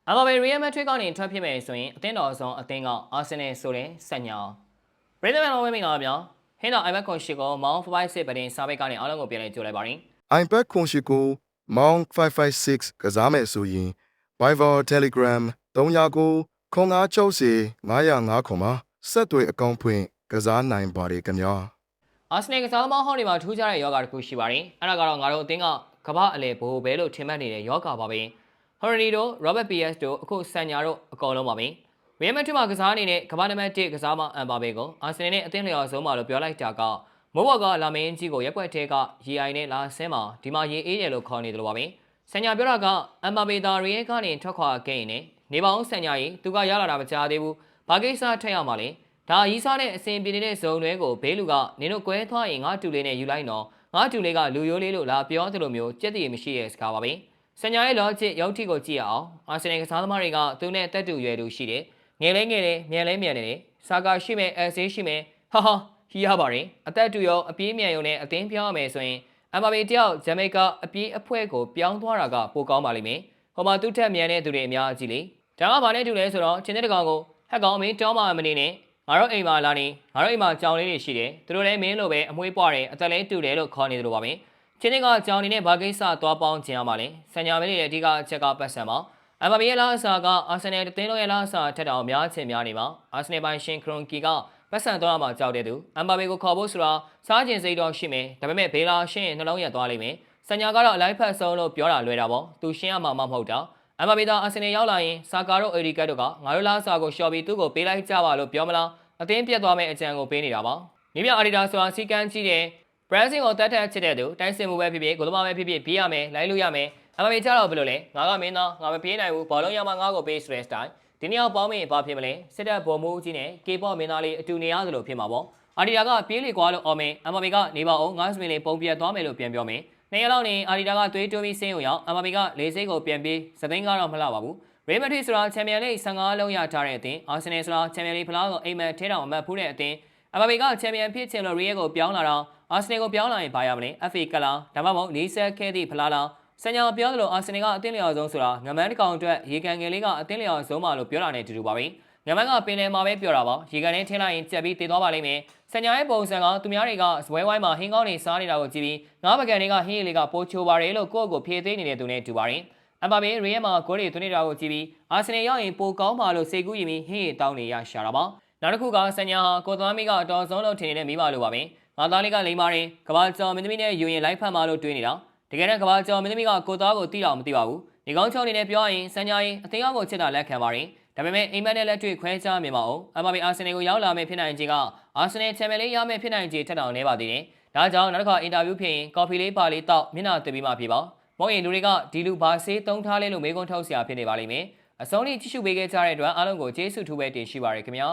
အမဘယ်ရီယယ်မက်ဒရစ်ကနေထွက်ဖြစ်မယ်ဆိုရင်အသင်းတော်ဆောင်အသင်းကအာဆင်နယ်ဆိုတဲ့ဆက်ညာပရိသတ်များဝဲမင်္ဂလာပါဟင်းတော် iPad ကွန်ရှိကိုမောင်556ပတင်စာပေကနေအားလုံးကိုပြန်လည်ကြိုလိုက်ပါရင် iPad ခွန်ရှိကိုမောင်556ကစားမယ်ဆိုရင် Viber Telegram 399ခွန်9ချုပ်စီ905ခွန်မှာဆက်သွယ်အကောင့်ဖွင့်ကစားနိုင်ပါတယ်ခင်ဗျာအာဆင်နယ်ကစားသမားဟောင်းတွေမှာထူးခြားတဲ့ယောဂတစ်ခုရှိပါတယ်အဲ့ဒါကတော့ငါတို့အသင်းကကမ္ဘာအလဲဘိုးဘဲလို့ထင်မှတ်နေတဲ့ယောဂပါပဲဟော်ရီတို့ Robert PS တို့အခုဆန်ညာတို့အကုန်လုံးပါပဲရီယယ်မက်ဒရစ်မှာကစားနေတဲ့ကမ္ဘာနံပါတ်1ကစားမအမ်ဘာဘေကိုအာဆင်နယ်နဲ့အသင်းလျော်ဆုံးမှာလို့ပြောလိုက်တာကမိုးဘော်ကလာမင်းကြီးကိုရက်ွက်ထဲကရေအိုင်နဲ့လာဆင်းမှာဒီမှာရေအေးတယ်လို့ခေါ်နေတယ်လို့ပါပဲဆန်ညာပြောတာကအမ်ဘာဘေသာရီယယ်ကနေထွက်ခွာခဲ့ရင်နေပါအောင်ဆန်ညာကြီးသူကရလာတာမကြားသေးဘူးဘာကိစ္စထက်ရမှာလဲဒါရီးစားနဲ့အစင်ပြေနေတဲ့ဇုံတွေကိုဘေးလူကနင်တို့ကွဲသွားရင်ငါတူလေးနဲ့ယူလိုက်တော့ငါတူလေးကလူရိုးလေးလို့လာပြောသလိုမျိုးကြက်တည်မရှိရဲ့စကားပါပဲဆန်ညာရဲ့လောချစ်ရုပ်ထိကိုကြည့်ရအောင်အာဆင်နယ်ကစားသမားတွေကသူနဲ့တက်တူရွယ်သူရှိတယ်ငယ်လဲငယ်တယ်မြန်လဲမြန်တယ်စာကာရှိမယ်အဆေးရှိမယ်ဟာဟီးရပါတယ်အသက်တူရောအပြေးမြန်ရုံနဲ့အသင်းပြောင်းရမယ်ဆိုရင်အမ်ဘာဘေတယောက်ဂျမေကာအပြေးအဖွဲကိုပြောင်းသွားတာကပိုကောင်းပါလိမ့်မယ်ဟိုမှာသူ့ထက်မြန်တဲ့သူတွေအများကြီးလေဒါကဘာနဲ့တူလဲဆိုတော့ချင်းတဲ့တကောင်ကိုဟက်ကောင်မင်းတောင်းမှမနေနဲ့ငါတို့အိမ်မှာလာနေငါတို့အိမ်မှာကြောင်လေးတွေရှိတယ်သူတို့လည်းမင်းလိုပဲအမွှေးပွားတယ်အသက်လည်းတူတယ်လို့ခေါ်နေတယ်လို့ပါပဲချင်းကကြောင်နေနဲ့ဘာကိစ္စသွားပေါင်းခြင်းရမှာလဲဆန်ညာမင်းရဲ့အဓိကအချက်ကပတ်စံပါအမ်ဘာဘေရဲ့လာအစာကအာဆင်နယ်တင်းလုံးရဲ့လာအစာထက်တောင်များချင်များနေပါအာဆင်နယ်ပိုင်ရှင်ခရွန်ကီကပတ်စံသွားမှကြောက်တဲ့သူအမ်ဘာဘေကိုခေါ်ဖို့ဆိုတာစားကျင်စိတ်တော့ရှိမယ်ဒါပေမဲ့ဘေလာရှင်းနှလုံးရက်သွားလိမ့်မယ်ဆန်ညာကတော့အလိုက်ဖက်ဆုံးလို့ပြောတာလွယ်တာပေါ့သူရှင်းရမှာမဟုတ်တာအမ်ဘာဘေသာအာဆင်နယ်ရောက်လာရင်စာကာတို့အေရီကတ်တို့ကငါတို့လာအစာကိုရှော့ပြီးသူ့ကိုပေးလိုက်ကြပါလို့ပြောမလားအသင်းပြတ်သွားမယ့်အကြံကိုပေးနေတာပါမိမြအာဒီတာဆိုတာစီကန်းကြီးတယ်ဘရန်စင်ကိုတတ်ထက်ချစ်တဲ့သူတိုင်းစင်မှုပဲဖြစ်ဖြစ်ဂိုလမပဲဖြစ်ဖြစ်ပြေးရမယ်လိုက်လို့ရမယ်အမမေကြတော့ဘယ်လိုလဲငါကမင်းသားငါမပြေးနိုင်ဘူးဘောလုံးရမှာငါ့ကိုပေးစတဲ့စတိုင်ဒီနေ့အောင်ပေါင်းမင်းဘာဖြစ်မလဲစစ်တပ်ဘော်မိုးကြီးနဲ့ကေပေါ့မင်းသားလေးအတူနေရသလိုဖြစ်မှာပေါ့အာဒီတာကပြေးလေကွာလို့အော်မင်းအမမေကနေပါအောင်ငါ့စပင်လေးပုံပြတ်သွားမယ်လို့ပြန်ပြောမင်းနှစ်ရက်လောက်နေအာဒီတာကသွေးတိုးပြီးဆင်းုံရောက်အမမေကလေစိတ်ကိုပြန်ပြီးစသိန်းကတော့မလှပါဘူးရီမက်ဒရစ်ဆိုတာချန်ပီယံလိ15လုံးရထားတဲ့အသင်းအာဆင်နယ်ဆိုတာချန်ပီယံလိဖလားကိုအိမ်မက်ထဲတောင်အမတ်ဖူးတဲ့အသင်းအမဘေကချန်ပီယံဖြစ်ချင်လို့ရီယယ်ကိုပြောင်းလာတော့အာဆင်နယ်ကိုပြောင်းလာရင်ဘာရမလဲ FA ကလာဒါမှမဟုတ်လေးဆက်ခဲသည့်ဖလားလားဆန်ညာပြောသလိုအာဆင်နယ်ကအသင်းလျော်ဆုံးဆိုတာငမန်းတစ်ကောင်အတွက်ရေကန်ငယ်လေးကအသင်းလျော်ဆုံးမှလို့ပြောတာနဲ့တူတူပါပဲငမန်းကပင်လယ်မှာပဲပြောတာပါရေကန်နဲ့ထင်းလိုက်ရင်ကြက်ပြီးတည်သွားပါလိမ့်မယ်ဆန်ညာရဲ့ပုံစံကသူများတွေကဇွဲဝိုင်းမှာဟင်းကောင်းတွေစားနေတာကိုကြည့်ပြီးငါးပကံတွေကဟင်းရည်လေးကပိုးချိုပါတယ်လို့ကိုယ့်ကိုဖြည့်သိနေတဲ့သူနဲ့တူပါတယ်အမ်ဘာဘေရီယယ်မှာဂိုးတွေသွင်းနေတာကိုကြည့်ပြီးအာဆင်နယ်ရောက်ရင်ပိုကောင်းပါလို့စိတ်ကူးရင်ပြီးဟင်းရည်တောင်းနေရရှာတာပါနောက်တစ်ခုကဆန်ညာဟာကိုသွမ်းမီကအတော်ဆုံးလို့ထင်နေတဲ့မိမလိုပါပဲငါသားလေးကလိမ္မာတယ်ကဘာကျော်မင်းသမီးနဲ့ယူရင်လိုက်ဖတ်မှလို့တွေးနေတာတကယ်တော့ကဘာကျော်မင်းသမီးကကိုသားကိုတိတော့မသိပါဘူးဒီကောင်းချောင်းနေနဲ့ပြောရင်ဆန်ညာရင်အသေးအောင်ကိုချစ်တာလက်ခံပါတယ်ဒါပေမဲ့အိမ်မက်နဲ့လက်တွေ့ခွဲခြားမြင်ပါအောင်အမ်ဘာဘေအာဆင်နယ်ကိုရောက်လာမယ့်ဖြစ်နိုင်ခြေကအာဆင်နယ်ချန်ပီယံလိရမယ့်ဖြစ်နိုင်ခြေထက်တောင်နည်းပါသေးတယ်ဒါကြောင့်နောက်တစ်ခါအင်တာဗျူးဖြစ်ရင်ကော်ဖီလေးပါလေးတောက်မျက်နှာတစ်ပြီးမှဖြစ်ပါမဟုတ်ရင်လူတွေကဒီလူဘာဆေးသုံးထားလဲလို့မေးခွန်းထုတ်စရာဖြစ်နေပါလိမ့်မယ်အဆုံးထိကြည့်ရှုပေးခဲ့ကြတဲ့အတွက်အားလုံးကိုကျေးဇူးထူးပဲတင်ရှိပါရခင်ဗျာ